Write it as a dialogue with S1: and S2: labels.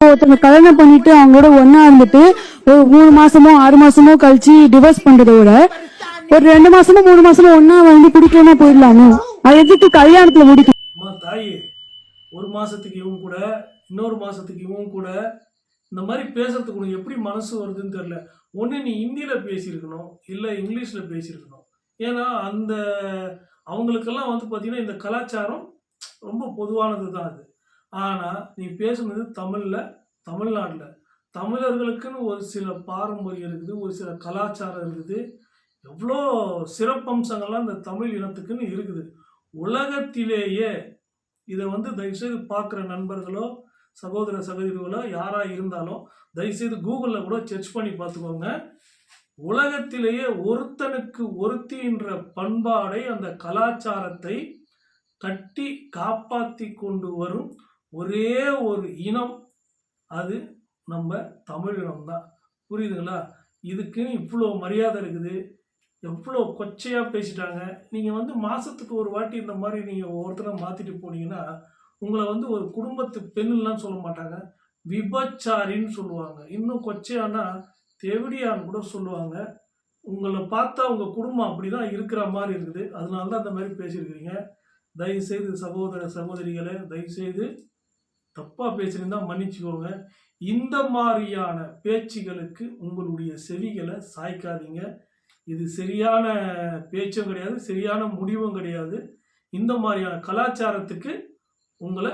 S1: ஒருத்தவங்க கல்யாணம் பண்ணிட்டு அவங்களோட ஒன்னா இருந்துட்டு ஒரு 3 மாசமோ 6 மாசமோ கழிச்சு டிவோர்ஸ் பண்றதை விட ஒரு 2 மாசமோ 3 மாசமோ ஒன்னா வந்து குடிக்கலன்னா போயிடலாமே. அது எதுக்கு கல்யாணத்துல முடிக்கும்?
S2: தாயே, ஒரு மாசத்துக்கு இவங்க கூட, இன்னொரு மாசத்துக்கு இவங்க கூட இந்த மாதிரி பேசுறதுக்கு உனக்கு எப்படி மனசு வருதுன்னு தெரியல. ஒன்று நீ ஹிந்தியில் பேசியிருக்கணும், இல்லை இங்கிலீஷில் பேசியிருக்கணும். ஏன்னா அந்த அவங்களுக்கெல்லாம் வந்து பார்த்தீங்கன்னா இந்த கலாச்சாரம் ரொம்ப பொதுவானது தான் அது. ஆனால் நீ பேசுனது தமிழில், தமிழ்நாட்டில் தமிழர்களுக்குன்னு ஒரு சில பாரம்பரியம் இருக்குது, ஒரு சில கலாச்சாரம் இருக்குது, எவ்வளோ சிறப்பம்சங்கள்லாம் இந்த தமிழ் இனத்துக்குன்னு இருக்குது. உலகத்திலேயே இதை வந்து தயவுசெய்து பார்க்குற நண்பர்களோ சகோதர சகோதரிகளோ யாராக இருந்தாலும் தயவுசெய்து கூகுளில் கூட சர்ச் பண்ணி பார்த்துக்கோங்க. உலகத்திலேயே ஒருத்தனுக்கு ஒருத்தின்ற பண்பாடை, அந்த கலாச்சாரத்தை கட்டி காப்பாற்றி கொண்டு வரும் ஒரே ஒரு இனம் அது நம்ம தமிழ் இனம் தான். புரியுதுங்களா? இதுக்குன்னு இவ்வளோ மரியாதை இருக்குது. எவ்வளோ கொச்சையாக பேசிட்டாங்க. நீங்கள் வந்து மாதத்துக்கு ஒரு வாட்டி இந்த மாதிரி நீங்கள் ஒவ்வொருத்தரை மாற்றிட்டு போனீங்கன்னா உங்களை வந்து ஒரு குடும்பத்து பெண்ணுலாம் சொல்ல மாட்டாங்க, விபச்சாரின்னு சொல்லுவாங்க. இன்னும் கொச்சையானா தெவிடியான்னு கூட சொல்லுவாங்க. உங்களை பார்த்தா உங்கள் குடும்பம் அப்படி தான் இருக்கிற மாதிரி இருக்குது. அதனால தான் அந்த மாதிரி பேசியிருக்கிறீங்க. தயவுசெய்து சகோதர சகோதரிகளை தயவுசெய்து தப்பாக பேசியிருந்தா மன்னிச்சுக்கோங்க. இந்த மாதிரியான பேச்சுகளுக்கு உங்களுடைய செவிகளை சாய்க்காதீங்க. இது சரியான பேச்சும் கிடையாது, சரியான முடிவும் கிடையாது. இந்த மாதிரியான கலாச்சாரத்துக்கு உங்களை